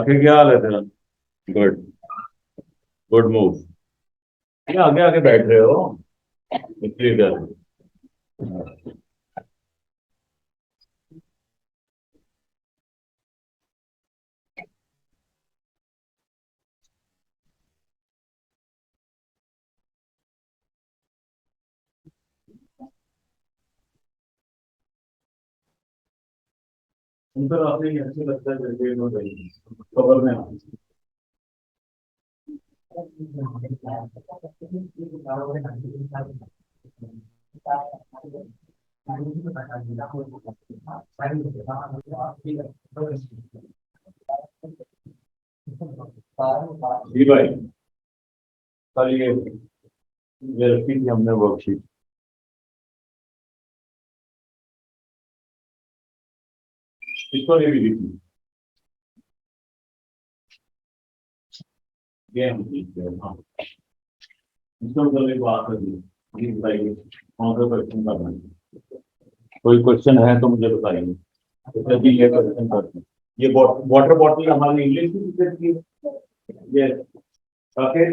आखिर क्या हाल है तेरा? गुड। Good move. ये आगे आगे बैठ रहे हो इसलिए क्या? तुम तो आपने ऐसे लगता है जैसे हो रही खबर में जी भाई। कल ये रखी थी हमने वर्कशीट। इसको नहीं भी लिखी। ये हम लिखते हैं, हाँ। इसको कल एक बात कर दी। जी बताइए कौन सा क्वेश्चन करना है? कोई क्वेश्चन है तो मुझे बताइए। तो जल्दी ये क्वेश्चन करते हैं। ये वाटर बॉटल हमारी इंग्लिश की टीचर की है। ये ओके।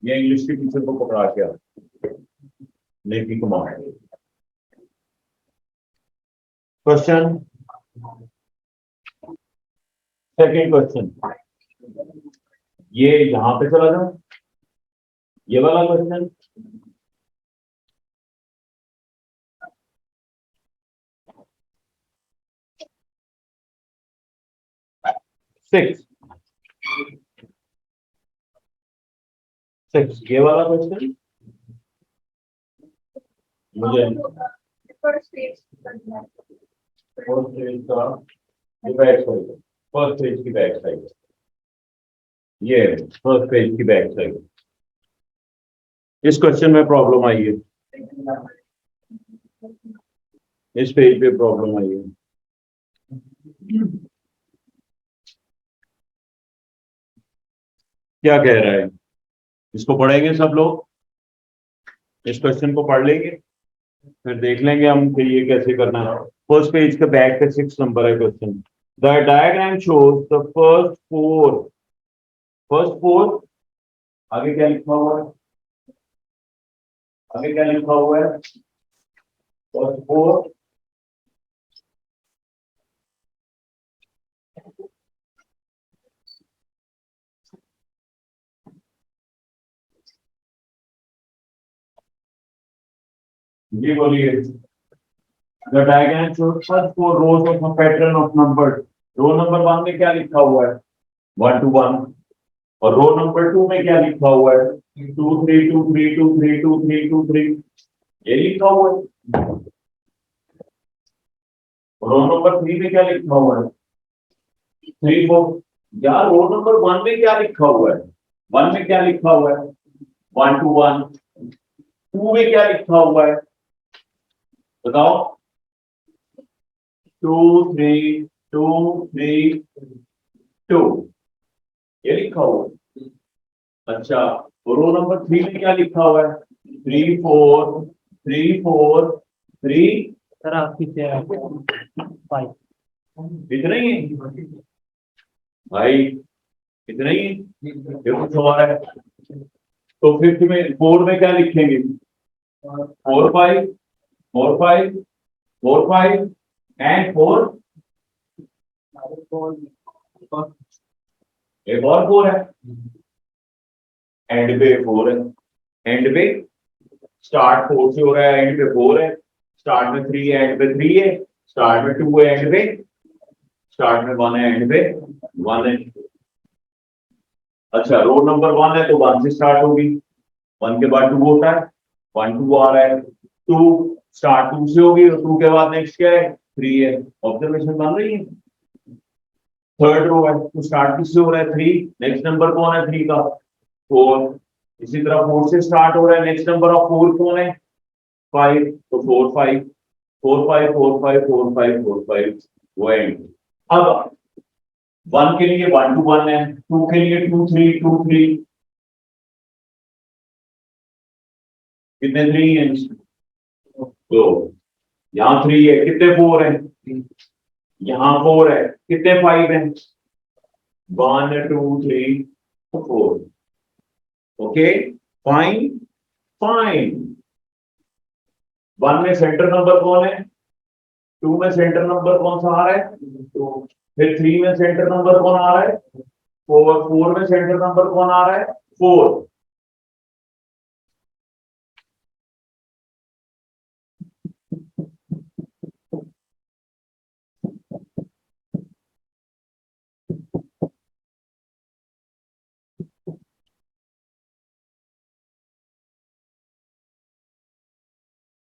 ये इंग्लिश की टीचर को पकड़ा के लेकिन कमाल। Question second question. ये यहां पे चला जाओ। ये वाला क्वेश्चन। सिक्स। सिक्स ये वाला क्वेश्चन मुझे फर्स्ट पेज का बैक साइड। फर्स्ट पेज की बैक साइड। ये फर्स्ट पेज की बैक साइड। इस क्वेश्चन में प्रॉब्लम आई है। इस पेज पे प्रॉब्लम आई है। क्या कह रहा है? इसको पढ़ेंगे सब लोग। इस क्वेश्चन को पढ़ लेंगे फिर देख लेंगे हम कि ये कैसे करना है। फर्स्ट पेज के बैक पे 6 नंबर है question. The diagram shows the first four. आगे क्या लिखा हुआ है? आगे क्या लिखा हुआ है? First four. जी बोलिए। The diagram shows first four rows of a pattern of number. Row number 1 में क्या लिखा हुआ है? 1 to 1। और रो नंबर 2 में क्या लिखा हुआ है? 2 3 2 3 2 3 2 3 2 3। ये लिखा हुआ है। रो नंबर 3 में क्या लिखा हुआ है? 3 4। यार रो नंबर 1 में क्या लिखा हुआ है? 1 में क्या लिखा हुआ है? 1 to 1। 2 में क्या लिखा हुआ है? बताओ। 2 3 2 3 2। ये लिखा हुआ है। अच्छा। रो नंबर 3 में क्या लिखा हुआ है? 3 4 3 4 3। सर आपकी फाइव। इतना ही है भाई? इतना ही है? ये कुछ और है? तो फिफ्थ में 4 में क्या लिखेंगे? 4 5 4 5 4 5 एंड 4। एक और 4 है। एंड पे 4 है। एंड पे स्टार्ट 4 से हो रहा है, एंड पे 4 है। स्टार्ट में 3 है, एंड पे 3 है। स्टार्ट में 2 है, एंड पे स्टार्ट में 1 है, एंड पे 1 है। अच्छा रो नंबर 1 है तो 1 से स्टार्ट होगी। 1 के बाद 2 होता है। 1 2 आ रहा है। 2 स्टार्ट 2 से होगी और 2 के बाद नेक्स्ट क्या है? 3 है। ऑब्जर्वेशन बन रही है। थर्ड रो है तो स्टार्ट किससे हो रहा है? 3। नेक्स्ट नंबर कौन है 3 का? 4। इसी तरह 4 से स्टार्ट हो रहा है। नेक्स्ट नंबर ऑफ 4 कौन है? 5। तो 4 5 4 5 4 5 4 5 4 5 वो एंड। अब 1 के लिए 1 to 1 है। 2 के लिए 2 3 2 3। कितने 3 है? तो यहाँ 3 है, कितने 4 है? यहाँ 4 है, कितने 5 है? 1 2 3 4. Okay, fine fine. 1 में सेंटर नंबर कौन है? 2 में सेंटर नंबर कौन सा आ रहा है? 2। फिर 3 में सेंटर नंबर कौन आ रहा है? 4। 4 में सेंटर नंबर कौन आ रहा है? 4।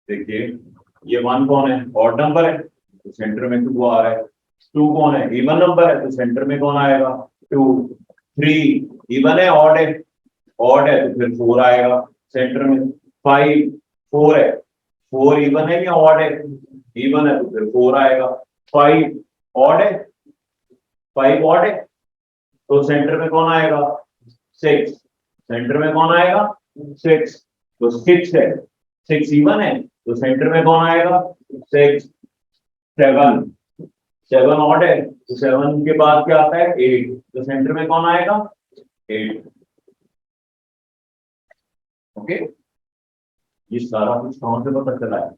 देखिए, ये 1 कौन है? ऑड नंबर है, तो सेंटर में 2 आ रहा है। 2 कौन है? इवन नंबर है, तो सेंटर में कौन आएगा? 2। 3 इवन है ऑड है? ऑड है तो फिर 4 आएगा सेंटर में। 5 4 है, 4 इवन है या ऑड है? इवन है तो फिर 4 आएगा। 5 ऑड है, 5 ऑड है तो सेंटर में कौन आएगा? 6। सेंटर में कौन आएगा? 6। तो 6 है, 6 इवन है तो सेंटर में कौन आएगा? 6। 7 7 ऑड है तो 7 के बाद क्या आता है? 8। तो सेंटर में कौन आएगा? 8। ओके, ये सारा कुछ कहां से पता चला है?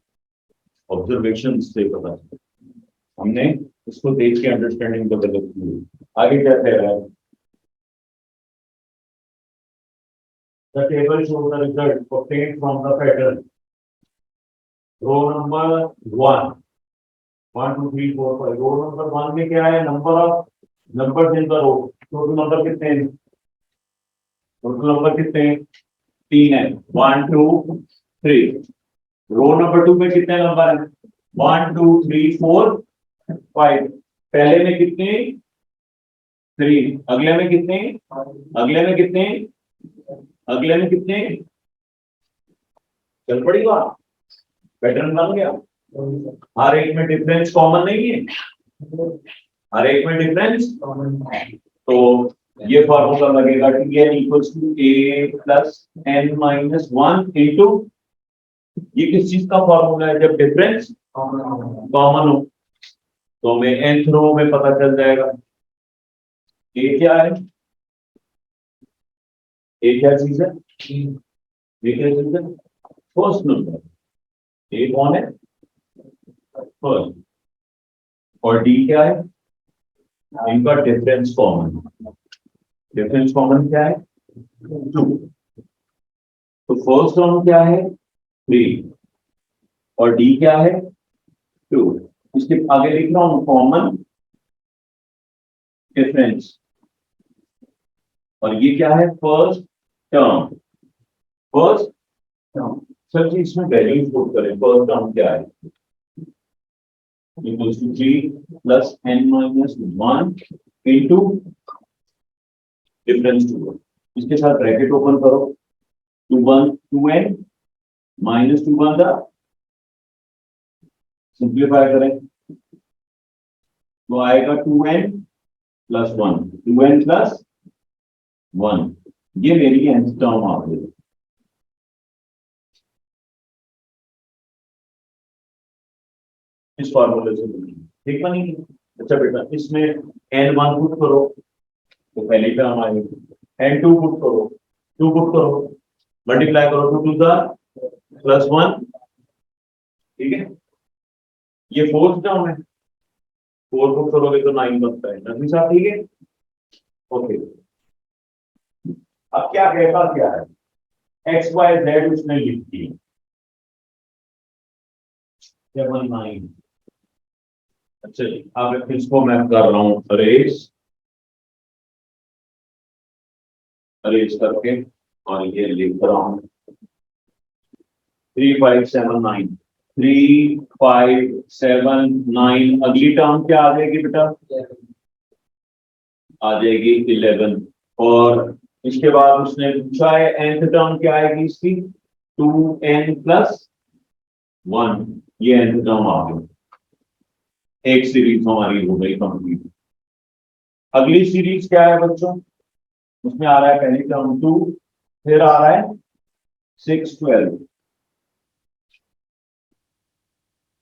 ऑब्जर्वेशन से पता चला। हमने इसको देख के अंडरस्टैंडिंग डेवलप की। आगे क्या कह रहा है? The table shows the result obtained from the pattern. Row number 1, 1 2 3 4 5। Row number 1 में क्या है? Number of number in the row. Total number कितने हैं? टोटल नंबर कितने हैं? 3 है। 1 2 3। रो नंबर 2 में कितने नंबर हैं? 1 2 3 4 5। पहले में कितने? 3। अगले में कितने? अगले में कितने? अगले में कितने? चल पड़ी बात, पैटर्न बन गया। हर एक में डिफरेंस कॉमन नहीं है, हर एक में डिफरेंस। तो ये फॉर्मूला लगेगा T n equals to a plus N minus 1 into, ये किस चीज का फॉर्मूला है? जब डिफरेंस कॉमन हो तो हमें nth रो में पता चल जाएगा। ए क्या है? ए क्या चीज है? ए क्या चीज है? First number. ए कौन है? फर्स्ट। और डी क्या है? इनका डिफरेंस कॉमन। डिफरेंस कॉमन क्या है? 2। तो फर्स्ट टर्म क्या है? 3। और डी क्या है? 2। इसके आगे लिख रहा हूं कॉमन डिफरेंस। और ये क्या है? First term. First term. Sir जी इसमें वैल्यूज पुट करें। फर्स्ट टर्म क्या है? Equals to 3 plus N minus 1 into difference 2। इसके साथ ब्रैकेट ओपन करो। 2n माइनस 2 दा सिंप्लीफाई करें तो आएगा 2n प्लस 1। 2n प्लस 1, ये मेरी nth टर्म आ गई। इस फॉर्मूले से ठीक बनी। अच्छा बेटा, इसमें n1 पुट करो तो पहली टर्म आएगी। n2 पुट करो, 2 पुट करो, मल्टीप्लाई करो 2 टू द प्लस 1। ठीक है, ये फोर्थ टर्म है। 4 पुट करोगे तो 9 बनता है। नबी साहब ठीक है? ओके, अब क्या कहता क्या है? एक्स वाई जेड उसने लिख दी 7 9। अच्छा जी, अब इसको मैं कर रहा हूं अरेज, अरेज करके, और ये लिख रहा हूं 3 5 7 9। 3 5 7 9। अगली टर्म क्या आ जाएगी बेटा? आ जाएगी 11। और इसके बाद उसने पूछा है nth टर्म क्या आएगी इसकी? 2n plus 1। ये nth टर्म आ गई। एक सीरीज हमारी हो गई कंप्लीट। अगली सीरीज क्या है बच्चों? उसमें आ रहा है पहली टर्म 2, फिर आ रहा है 6 12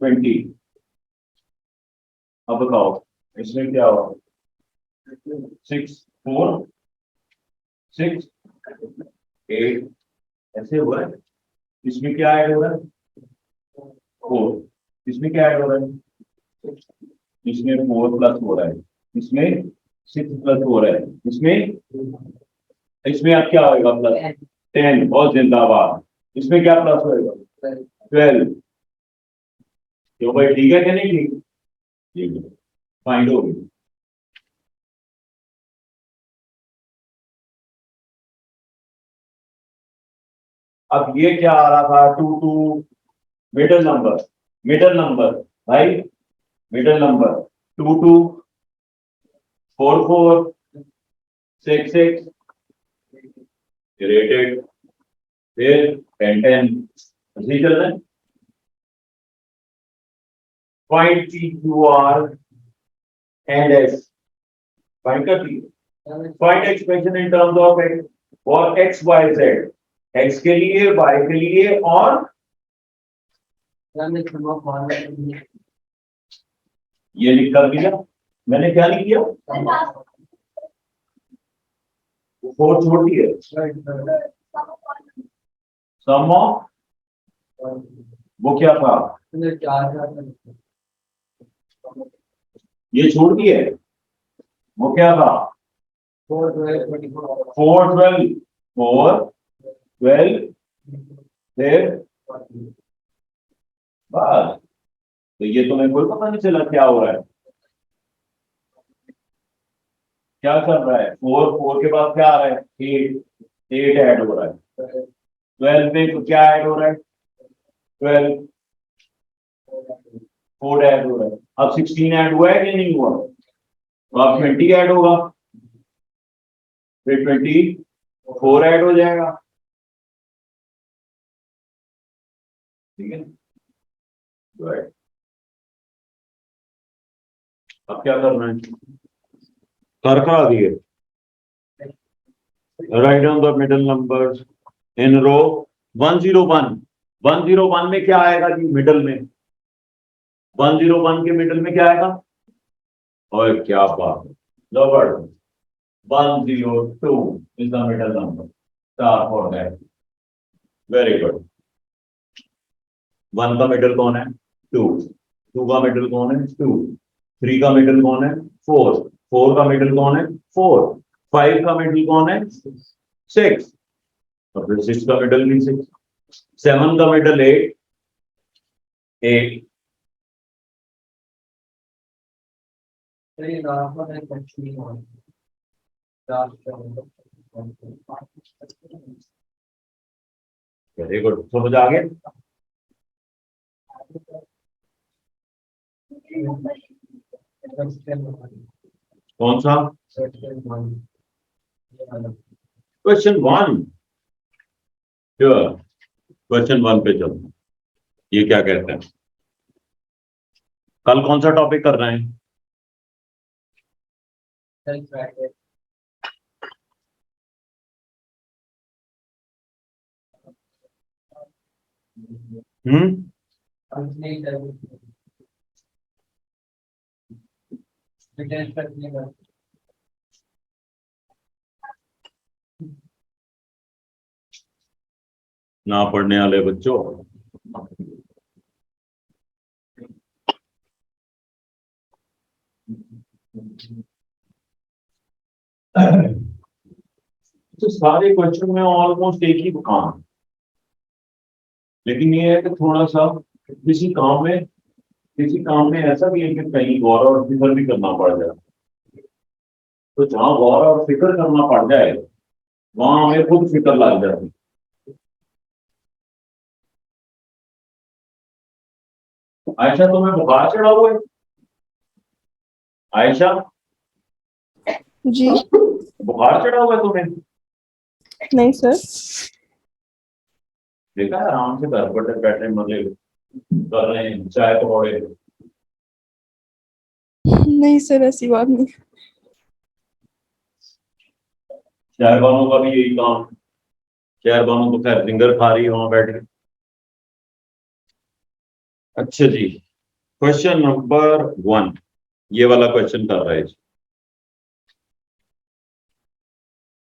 20। अब बताओ इसमें क्या होगा? 6 4 6 8 ऐसे हुआ है। इसमें क्या ऐड हो रहा है? 4। इसमें क्या ऐड हो रहा है? इसमें 4 प्लस हो रहा है, इसमें 6 प्लस हो रहा है, इसमें इसमें अब क्या होएगा? प्लस 10 और जिंदाबाद। इसमें क्या प्लस होएगा? 12। क्यों भाई, ठीक है कि नहीं? ठीक, ठीक है, फाइंड हो गई। अब ये क्या आ रहा था? 2 2 मिडल नंबर, मिडल नंबर भाई, मिडल नंबर 2 2 4 4 6 6 रेटेड, फिर 10 10 ऐसे ही चल रहा है। Find P Q R and S, find कर दी। Find expression in terms of X और एक्स वाई जेड, एक्स के लिए, वाई के लिए और ये लिख कर दिया मैंने। क्या लिख दिया? 4 छोटी है, सम ऑफ, वो क्या था? ये छोड़ दी है, वो क्या था? 4 12 4 12 फिर बस। तो ये तुम्हें कोई पता नहीं चला क्या हो रहा है? क्या कर रहा है? 4 4 के बाद क्या आ रहा है? 8 8 ऐड हो रहा है। 12 में तो क्या ऐड हो रहा है? 12 4 ऐड हो रहा है। अब 16 ऐड हुआ है कि नहीं हुआ? तो अब 20 ऐड होगा, फिर 24 ऐड हो जाएगा। ठीक है, right. अब क्या करना है? कर करा दिए। Write down the middle numbers in row 101। 101 में क्या आएगा जी? मिडल में 101 के मिडल में क्या आएगा? और क्या बात है, जबरदस्त। 102 is the middle number, star for that, very good. 1 का मिडल कौन है? 2। 2 का मिडल कौन है? 2। 3 का मिडल कौन है? 4। 4 का मिडल कौन है? 4। 5 का मिडल कौन है? 6। और फिर 6 का मिडल भी 6। 7 का मिडल 8 8। वेरी गुड, समझ आ गया? कौन सा? क्वेश्चन 1। श्योर, क्वेश्चन 1 पे चलो। ये क्या कहते हैं? कल कौन सा टॉपिक कर रहे हैं? हम्म, ना पढ़ने वाले बच्चों, तो सारे क्वेश्चन में ऑलमोस्ट एक ही काम है, लेकिन ये है कि थोड़ा सा किसी काम में ऐसा भी है कि कहीं गौर और फिक्र भी करना पड़ जाए। तो जहां गौर और फिक्र करना पड़ जाए वहां हमें खुद फिक्र लग जाती। आयशा, तुम्हें बुखार चढ़ा हुआ है? आयशा, जी बुखार चढ़ा हुआ है तुम्हें? नहीं सर। देखा है, आराम से घर पर बैठे मजे कर रहे हैं, चाय पकौड़े। नहीं सर, ऐसी बात नहीं। शहरबानों का भी यही काम। शहरबानों तो खैर फिंगर खा रही है वहां बैठ के। अच्छा जी, क्वेश्चन नंबर 1, ये वाला क्वेश्चन कर रहे हैं।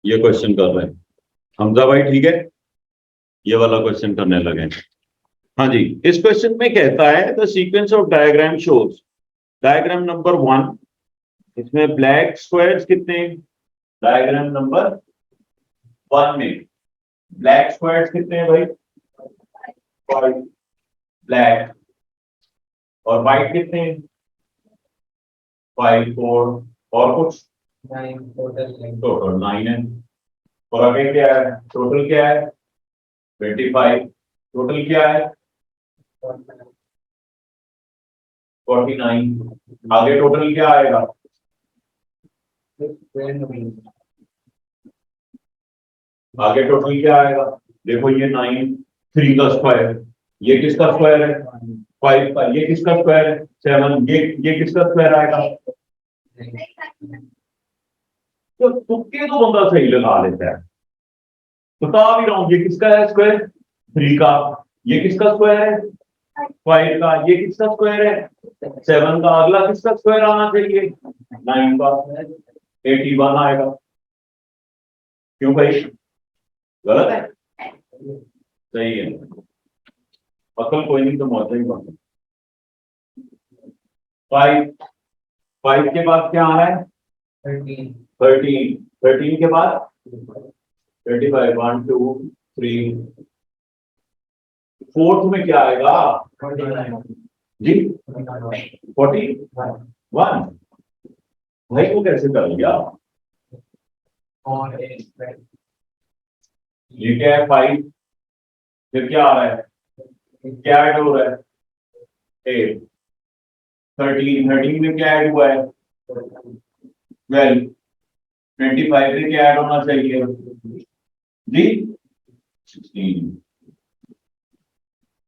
ये क्वेश्चन कर रहे हैं हमजा भाई, ठीक है। ये वाला क्वेश्चन करने लगे। हाँ जी, इस क्वेश्चन में कहता है the sequence of diagram shows, diagram number 1, इसमें ब्लैक स्क्वायर्स कितने, डायग्राम नंबर 1 में ब्लैक स्क्वायर्स कितने हैं भाई, 5 ब्लैक, और व्हाइट कितने हैं, 5 4, और कुछ 9 टोटल। टोटल 9 है। और आगे क्या है, टोटल क्या है 25, टोटल क्या है 49, आगे टोटल क्या आएगा, आगे टोटल क्या आएगा, देखो ये 9 3 का स्क्वायर, ये किसका स्क्वायर है 5 का, ये किसका स्क्वायर है 7, ये किसका स्क्वायर आएगा। तो तुक्के तो बंदा सही लगा लेता है, बता भी रहा हूं, ये किसका है स्क्वायर 3 का, ये किसका स्क्वायर है 5 का, ये किसका स्क्वायर है 7 का, अगला किसका स्क्वायर आना चाहिए 9 का, 81 आएगा। क्यों भाई, गलत है, सही है, अकल कोई नहीं तो मौत ही बात। 5 के बाद क्या आ रहा है 13 के बाद 25, 1 2 3, फोर्थ में क्या आएगा जी 41, भाई वो कैसे कर लिया, ये क्या है 5, फिर क्या आ रहा है, क्या ऐड हो रहा है 8, 13 में क्या ऐड हुआ है 12, 25 में क्या ऐड होना चाहिए जी 16,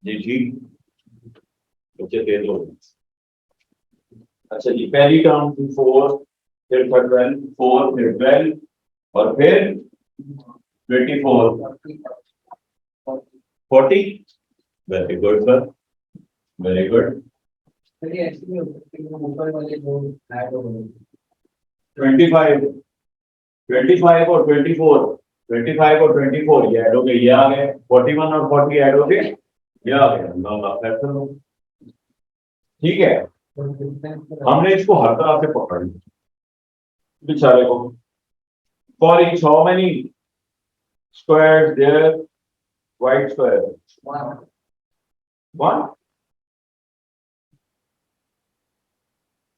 जी ठीक, बच्चे तेज हो गए। अच्छा जी, पहली टर्म थी 4, फिर 12, 4 फिर 12, और फिर 24, 40, very good sir, very good. 25, 25 और 24, 25 और 24 ये ऐड हो गए, ये आ गए, 41 और 40 ऐड हो गए, ये आ गए, अल्लाह फैसल, ठीक है। हमने इसको हर तरह से पकड़ लिया बेचारे को। For each how many squares there white square 1,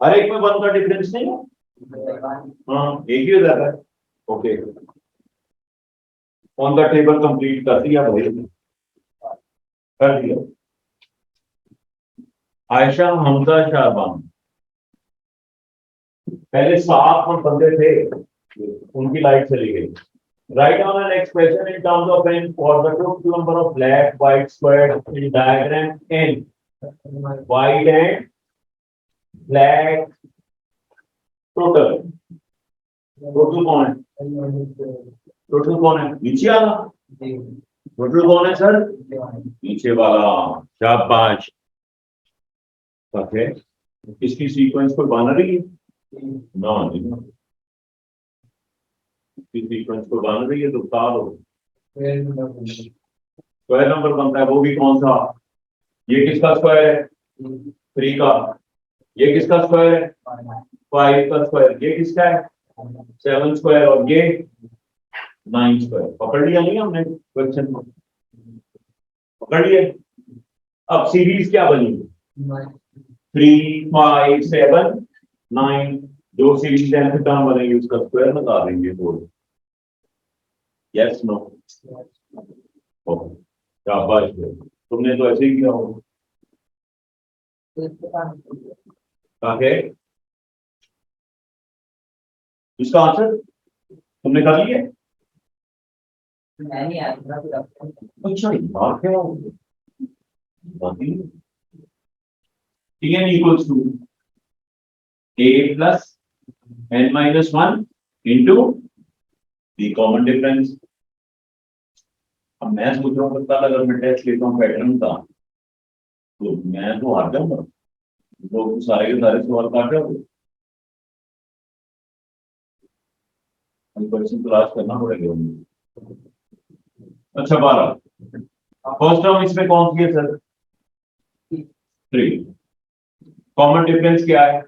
हर एक में 1 का डिफरेंस नहीं है, हाँ एक ही हो जाता है, okay. On the table complete कर दिया भाई, कर दिया। आयशा, हमजा, शाहबान, पहले 7 बंदे थे, उनकी लाइट चली गई। Write down an expression in terms of n for the total number of black, white squares in diagram n. White and black total. Total कौन है? Total कौन है? नीचे वाला? Total कौन है सर? नीचे वाला। शाबाश। ओके। किसकी सीक्वेंस को बना रही है? ना नहीं। सीक्वेंस को बन रही है तो बता दो। स्क्वायर नंबर बनता है, वो भी कौन सा? ये किसका स्क्वायर है? 3 का। ये किसका स्क्वायर है? 5 का स्क्वायर। ये किसका है? 7 स्क्वायर। और ये 9 स्क्वायर। पकड़ लिया नहीं हमने क्वेश्चन को? पकड़ लिए। अब सीरीज क्या बनी? 3 5 7 9। जो सीरीज टर्म बनेगी उसका स्क्वायर बता देंगे। बोलो यस नो। शाबाश, तुमने तो ऐसे ही किया होगा। इसका आंसर तुमने कर लिया? अच्छा यार क्या Tn equals to a plus n minus 1 into the common difference। अब मैं सोच रहा हूँ अगर मैं टेस्ट लेता हूँ पैटर्न का तो मैं तो हार जाऊंगा, लोग सारे के सारे सवाल काट रहे हो। क्वेश्चन तलाश करना पड़ेगा। अच्छा 12 फर्स्ट टर्म इसमें कौन सी है सर? 3। कॉमन डिफरेंस क्या है?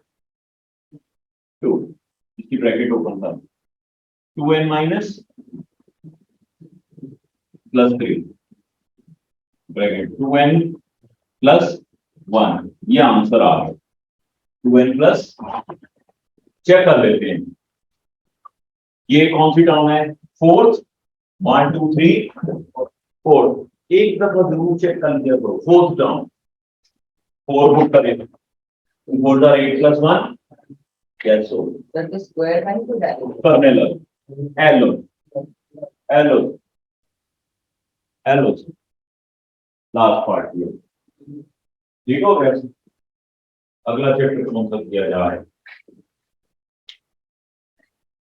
2। इसकी ब्रैकेट ओपन कर 2n minus plus 3 bracket 2n plus 1 ये आंसर आ गया। 2n प्लस चेक कर लेते हैं ये कौन सी टर्म है? फोर्थ 1 2 3 फोर्थ एक दफा जरूर चेक कर लिया करो। फोर्थ टर्म 4 बुक करें 4 8 प्लस 1 कैसे That is square line to that. करने लग एलो एलो एलो लास्ट पार्ट ये ठीक हो गया। अगला चैप्टर कौन सा किया जा रहा है?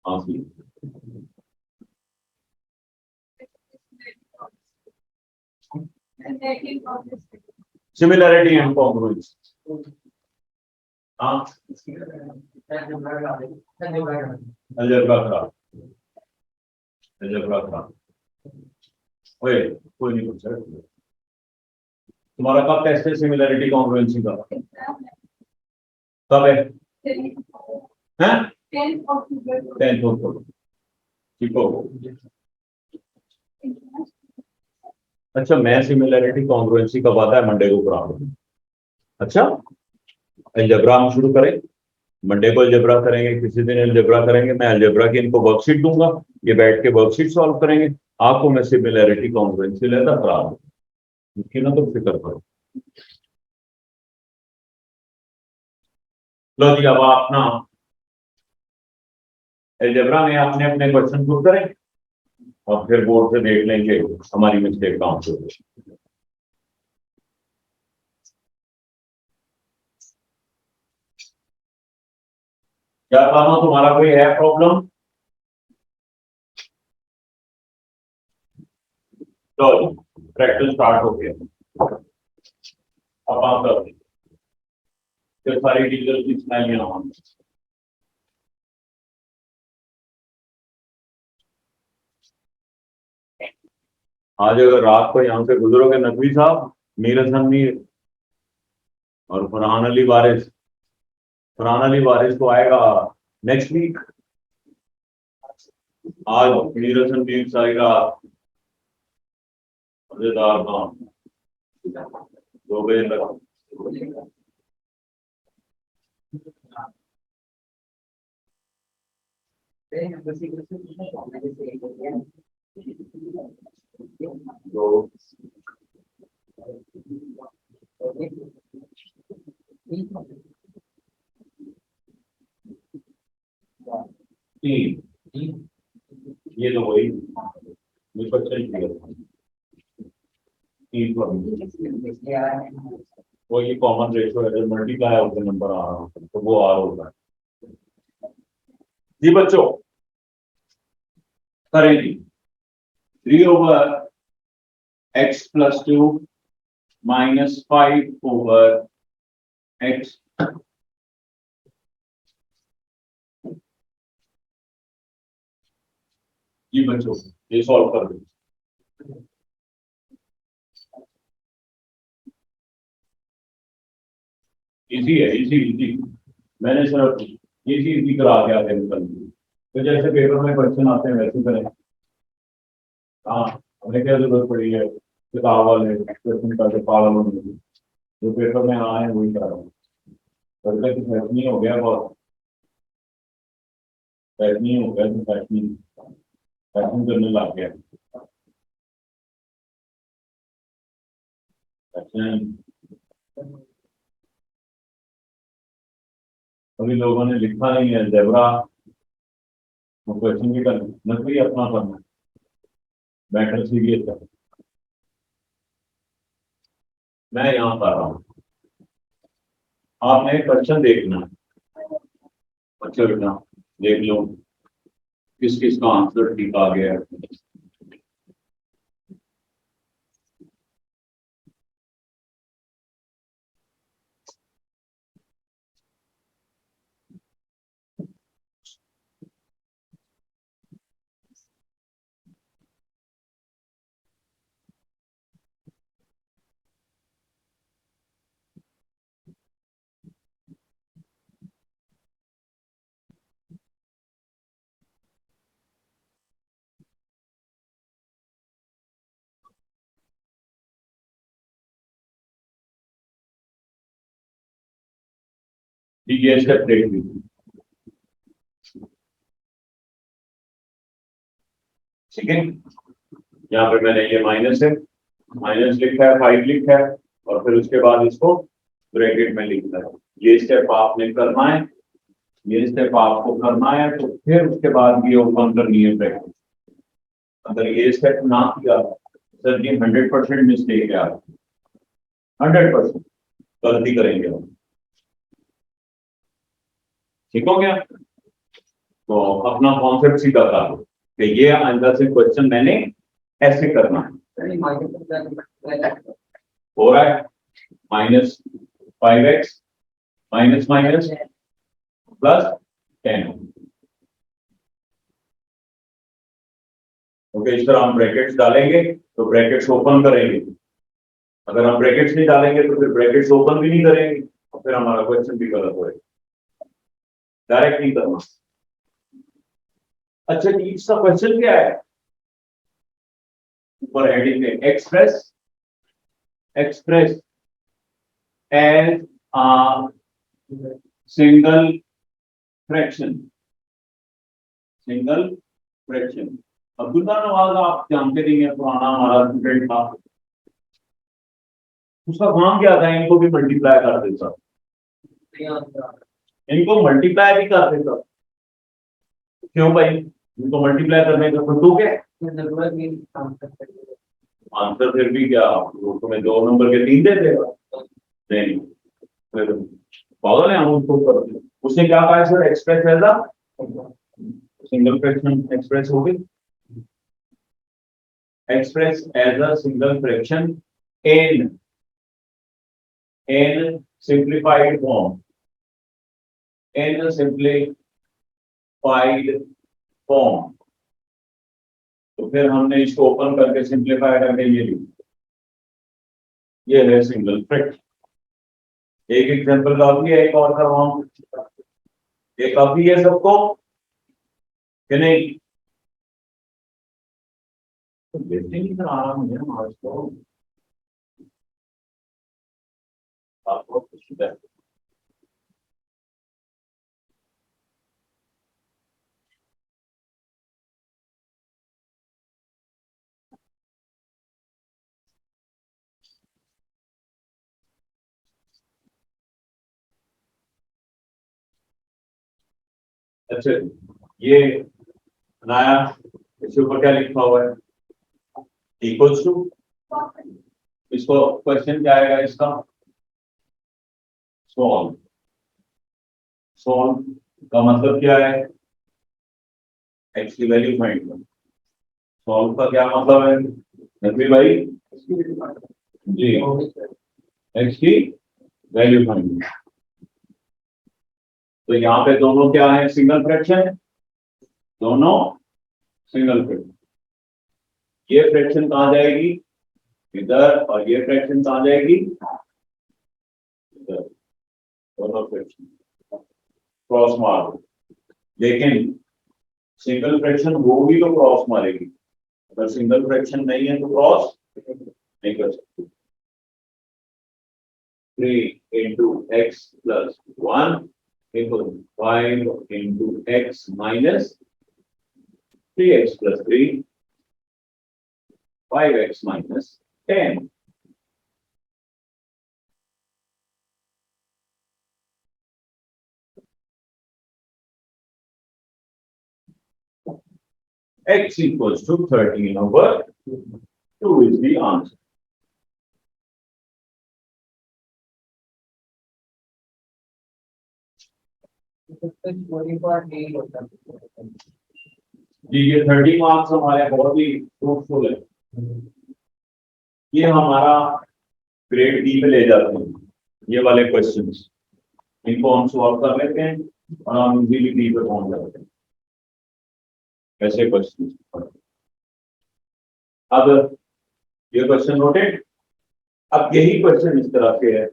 हाँ जी सिमिलैरिटी एंड कॉन्ग्रुएंस। हाँ अलजेब्रा खराब अलजेब्रा खराब ओए कोई नहीं पूछ रहा। तुम्हारा कब टेस्ट है सिमिलैरिटी कॉन्ग्रुएंसी का? कब है? हैं 10th अक्टूबर ठीक हो। अच्छा मैं सिमिलैरिटी कॉन्ग्रुएंसी कब आता है? मंडे को करा। अच्छा अलजेब्रा हम शुरू करें मंडे को अलजेब्रा करेंगे किसी दिन अलजेब्रा करेंगे। मैं अलजेब्रा की इनको वर्कशीट दूंगा ये बैठ के वर्कशीट सॉल्व करेंगे। आपको मैं सिमिलैरिटी कॉन्ग्रुएंसी लेता खराब उसकी ना तो फिक्र करो। लो जी अब आप ना अलजेब्रा में आपने अपने क्वेश्चन पुट करें और फिर बोर्ड से देख लेंगे हमारी मिस्टेक कहाँ से होगी। क्या काम तुम्हारा कोई है प्रॉब्लम? तो प्रैक्टिस स्टार्ट हो गया। अब आप कर फिर सारी डिटेल की सुनाइए हम। आज अगर रात को यहाँ से गुजरोगे नकवी साहब मीर हसन मीर और फरहान अली वारिस को आएगा नेक्स्ट वीक। आज मीर हसन मीर सारी रात मजेदार काम 2 बजे तक। तो 3 ये तो वही मुझे पता नहीं किया 3 वो ये कॉमन रेशियो है जब मल्टीप्लाई होते नंबर आ रहा है तो वो आर होता है। जी बच्चों करें जी 3 over x plus 2 minus 5 over x जी बच्चों ये सॉल्व कर दो। इजी है इजी इजी मैंने सिर्फ इजी इजी करा के आते निकल तो जैसे पेपर में क्वेश्चन आते हैं वैसे करें। हाँ हमें क्या जरूरत पड़ी है किताब वाले क्वेश्चन करके पागल होने की जो पेपर में आए हैं वही करा रहा हूँ। पहले तो फैसनी हो गया बहुत फैसनी हो गया तो फैसनी फैशन करने लग गया फैशन। अभी लोगों ने लिखा नहीं है जेबरा वो क्वेश्चन भी करना नकली अपना करना बैटर सीरियस है। मैं यहाँ कर रहा हूँ आपने क्वेश्चन देखना अच्छा बेटा देख लो किस किस का आंसर ठीक आ गया है। ये स्टेप देख लीजिए, ठीक है। यहाँ पे मैंने ये माइनस है, माइनस लिखा है, 5 लिखा है, और फिर उसके बाद इसको ब्रैकेट में लिखना है। ये स्टेप आपने करना है, ये स्टेप आपको करना है, तो फिर उसके बाद ये ओपन करनी है ब्रैकेट। अगर ये स्टेप ना किया सर जी 100% मिस्टेक है, आप 100% गलती करेंगे हम, ठीक हो गया। तो अपना कॉन्सेप्ट सीधा कर लो कि ये अंदर से क्वेश्चन मैंने ऐसे करना है। हो रहा है -5x माइनस माइनस +10। ओके, इस तरह हम ब्रैकेट्स डालेंगे तो ब्रैकेट्स ओपन करेंगे। अगर हम ब्रैकेट्स नहीं डालेंगे तो फिर ब्रैकेट्स ओपन भी नहीं करेंगे, और फिर हमारा क्वेश्चन भी गलत होएगा। डायरेक्ट नहीं करना। अच्छा, इसका क्वेश्चन क्या है? ऊपर हेडिंग में express as a single fraction। Abdullah Nawaz आप जानते नहीं है, पुराना हमारा स्टूडेंट था। उसका काम क्या था? इनको भी मल्टीप्लाई कर देता, इनको मल्टीप्लाई भी कर देता। क्यों भाई? इनको मल्टीप्लाई करने का तो क्या आंसर फिर भी क्या वो तुम्हें 2 नंबर के 3 दे देगा? नहीं, फिर पागल है हम उसको करते। उसने क्या कहा sir? Express as a single fraction express हो गई, express as a single fraction in simplified form, in simplified form. तो फिर हमने इसको ओपन करके सिंप्लीफाई करके ये लिखा, ये है सिंगल फ्रैक्शन। एक एग्जांपल काफी है, एक और करवाऊं? ये काफी है सबको कि नहीं? तो देखते नहीं कर आराम है आज को आपको खुशी है। अच्छा, ये नया इसके ऊपर क्या लिखा हुआ है? इक्वल्स टू, इसको क्वेश्चन क्या आएगा इसका? सॉल्व। सॉल्व का मतलब क्या है? एक्स की वैल्यू फाइंड करना। सॉल्व का क्या मतलब है नकवी भाई? जी, एक्स की वैल्यू फाइंड करना। तो यहाँ पे दोनों क्या है? सिंगल फ्रैक्शन, दोनों सिंगल फ्रैक्शन। ये फ्रैक्शन कहाँ जाएगी? इधर, और ये फ्रैक्शन कहाँ जाएगी? इधर। दोनों फ्रैक्शन क्रॉस मार दो। लेकिन सिंगल फ्रैक्शन होगी तो क्रॉस मारेगी, अगर सिंगल फ्रैक्शन नहीं है तो क्रॉस नहीं कर सकती। 3 into x plus 1 equals 5 into x minus 3x plus 3, 5x minus 10। X equals to 13 over 2 is the answer. जी, ये 30 मार्क्स हमारे बहुत ही फ्रूटफुल है। ये हमारा ग्रेड डी पे ले जाते हैं ये वाले क्वेश्चंस। इनको हम सॉल्व कर लेते हैं और हम इजीली डी पे पहुंच जाते हैं ऐसे क्वेश्चन। अब ये क्वेश्चन नोटेड। अब यही क्वेश्चन इस तरह के है।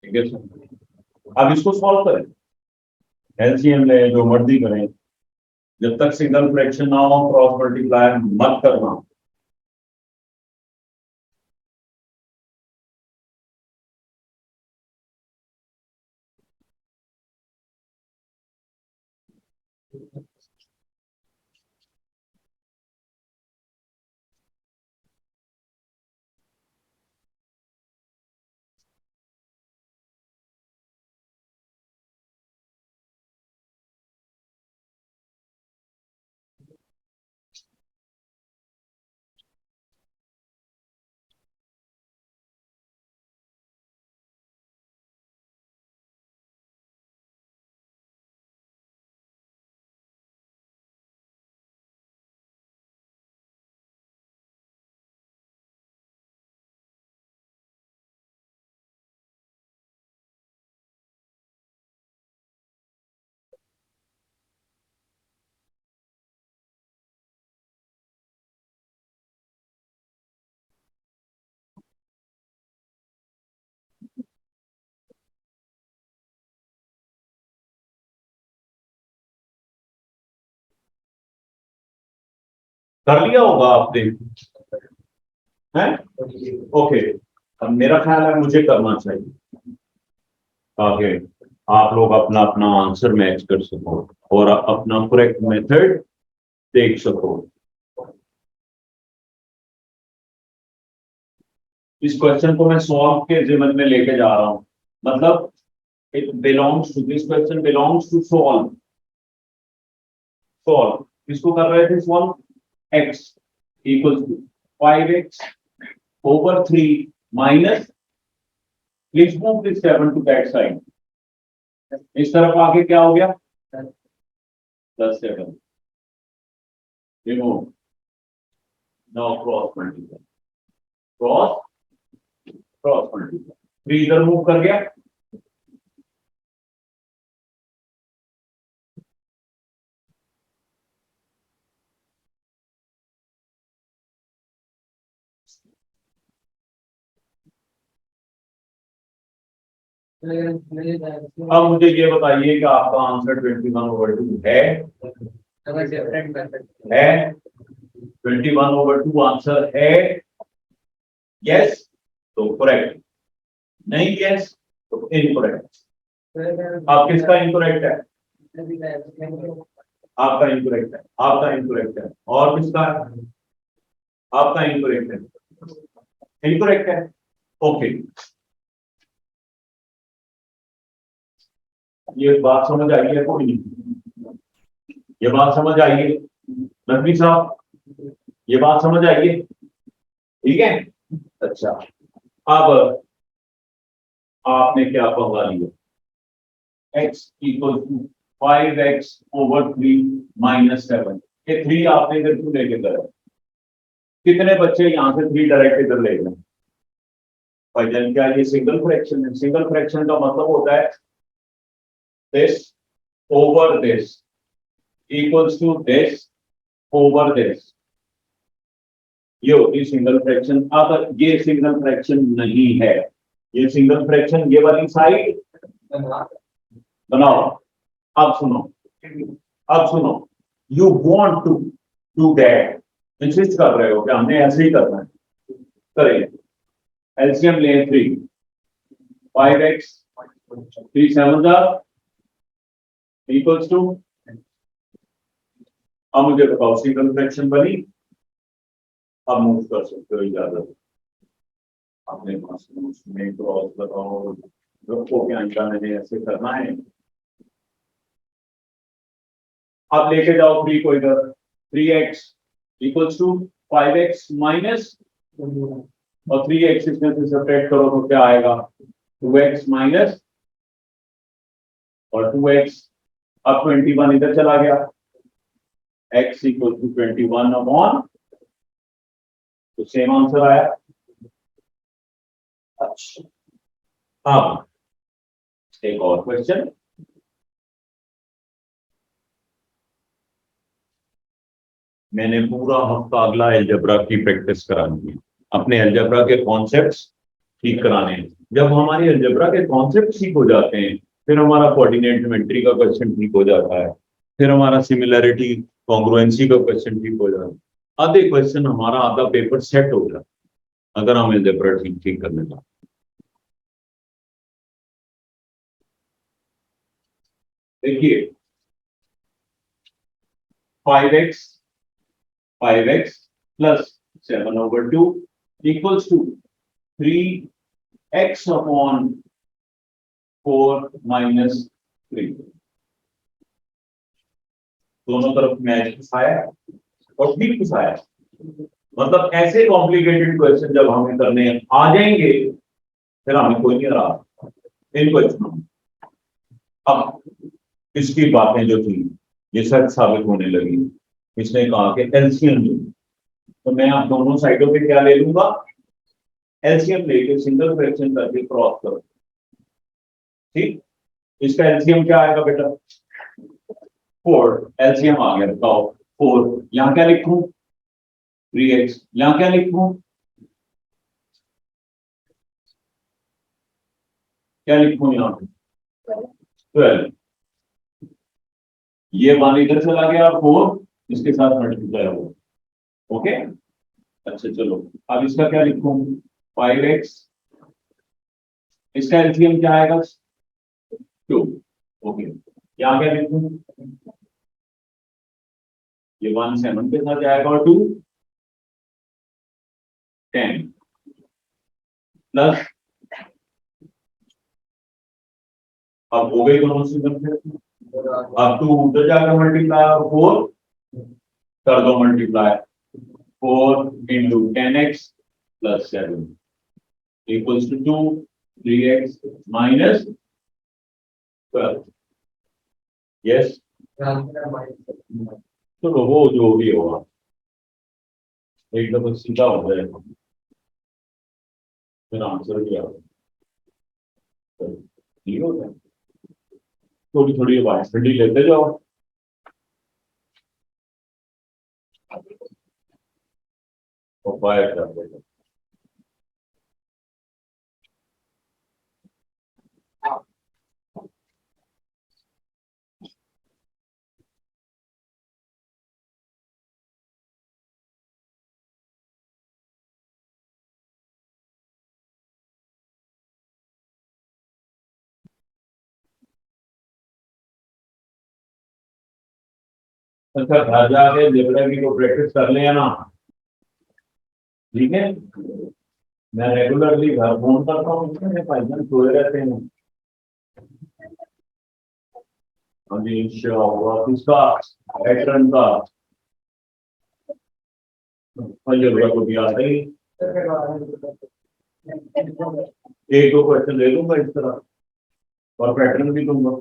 ठीक है सर, अब इसको सॉल्व करें। एलसीएम ले, जो मर्जी करें, जब तक सिंगल फ्रैक्शन ना हो क्रॉस मल्टीप्लाई मत करना। कर लिया होगा आपने, हैं? ओके, अब मेरा ख्याल है मुझे करना चाहिए ताकि आप लोग अपना अपना आंसर मैच कर सको और अपना करेक्ट मेथड देख सको। इस क्वेश्चन को मैं सॉल्व के जिम्मन में लेके जा रहा हूं, मतलब it belongs to, this question belongs to solve. Solve किसको कर रहे थे? Solve x equal to 5x over 3 minus, please move this 7 to that side. इस तरफ आके क्या हो गया? +7 remove, now cross multiply, cross multiply, 3 इधर मूव कर गया, अब मुझे ये बताइए कि आपका आंसर 21/2 है 21/2 आंसर है? यस तो करेक्ट, नहीं यस तो इनकरेक्ट। आप किसका इनकरेक्ट है? आपका इनकरेक्ट है, आपका इनकरेक्ट है, और किसका? आपका इनकरेक्ट है, इनकरेक्ट है। ओके, ये बात समझ आई है कोई नहीं? ये बात समझ आई है नकवी साहब? ये बात समझ आई है? ठीक है, अच्छा। अब आपने क्या पंगा लिया? x equal to 5x over 3 minus 7, ये 3 आपने इधर क्यों लेके गए? कितने बच्चे यहां से 3 डायरेक्ट इधर ले गए? भाईजान क्या ये सिंगल फ्रैक्शन है? सिंगल फ्रैक्शन का मतलब होता है this over this equals to this over this, ये होती सिंगल फ्रैक्शन। अगर ये सिंगल फ्रैक्शन नहीं है, ये सिंगल फ्रैक्शन, ये वाली साइड बनाओ। अब सुनो, अब सुनो, you want to do that, insist कर रहे हो कि हमने ऐसे ही करना है, करें। एलसीएम ले 3, 5x 3 7 इक्वल्स टू, अब मुझे बताओ सिंगल फ्रैक्शन बनी? अब मूव कर सकते हो, इजाजत अपने पास में क्रॉस बताओ, रखो क्या मैंने ऐसे करना है। अब लेके जाओ 3 को इधर, 3x equals to 5x minus, और 3x इसमें से सेपरेट करो तो क्या आएगा? 2x माइनस और 2x, अब 21 इधर चला गया, x इक्वल टू 21 अपॉन, तो सेम आंसर आया। अच्छा, अब एक और क्वेश्चन, मैंने पूरा हफ्ता अगला अलजेब्रा की प्रैक्टिस करानी है, अपने अलजेब्रा के कॉन्सेप्ट्स ठीक कराने हैं। जब हमारे अलजेब्रा के कॉन्सेप्ट ठीक हो जाते हैं फिर हमारा कोऑर्डिनेट ज्योमेट्री का क्वेश्चन ठीक हो जाता है, फिर हमारा सिमिलैरिटी कॉन्ग्रुएंसी का क्वेश्चन ठीक हो जाता है, आधे क्वेश्चन हमारा आधा पेपर सेट हो जाता है अगर हम अलजेब्रा ठीक ठीक करने का। देखिए 5x plus 7/2 equals to 3x upon 4 minus 3। दोनों तरफ मैच फंसाया और ठीक फंसाया, मतलब ऐसे कॉम्प्लिकेटेड क्वेश्चन जब हमें करने आ जाएंगे फिर हमें कोई नहीं रहा इन क्वेश्चनों में। अब इसकी बातें जो थी ये सच साबित होने लगी। इसने कहा कि एलसीएम ले, तो मैं आप दोनों साइडों पे क्या ले लूंगा, एलसीएम लेके सिंगल फ्रैक्शन करके क्रॉस करो। ठीक, इसका एलसीएम क्या आएगा बेटा, 4। एलसीएम आ गया, बताओ 4। यहां क्या लिखूं, 3x। यहां क्या लिखूं, क्या लिखूं यहां पे 12। ये 1 इधर चला गया, 4 इसके साथ मल्टीप्लाई हुआ। ओके, अच्छा चलो अब इसका क्या लिखूं, 5x। इसका एलसीएम क्या आएगा, 2। ओके, यहाँ क्या लिखूं, ये 1 7 के साथ जाएगा और 2 10 प्लस, अब हो गई दोनों से अब 2 उधर जाकर मल्टीप्लाई और 4 कर दो multiply, 4 into 10x plus 7 equals to 2, 3x minus 12। Yes, चलो वो जो भी होगा एक दफा सीधा हो जाएगा, फिर आंसर भी आएगा। ठीक हो गया, थोड़ी थोड़ी आवाज ठंडी लेते जाओ। और फायर कर देगा। अच्छा घर जाके लिबरा की को प्रैक्टिस कर लिया ना, ठीक है। मैं रेगुलरली घर फोन करता हूँ, इसमें भाईजान सोए रहते हैं। अभी इंशाअल्लाह इसका पैटर्न का अलजेब्रा को भी आता ही, एक दो क्वेश्चन ले लूंगा इस तरह और पैटर्न भी दूंगा।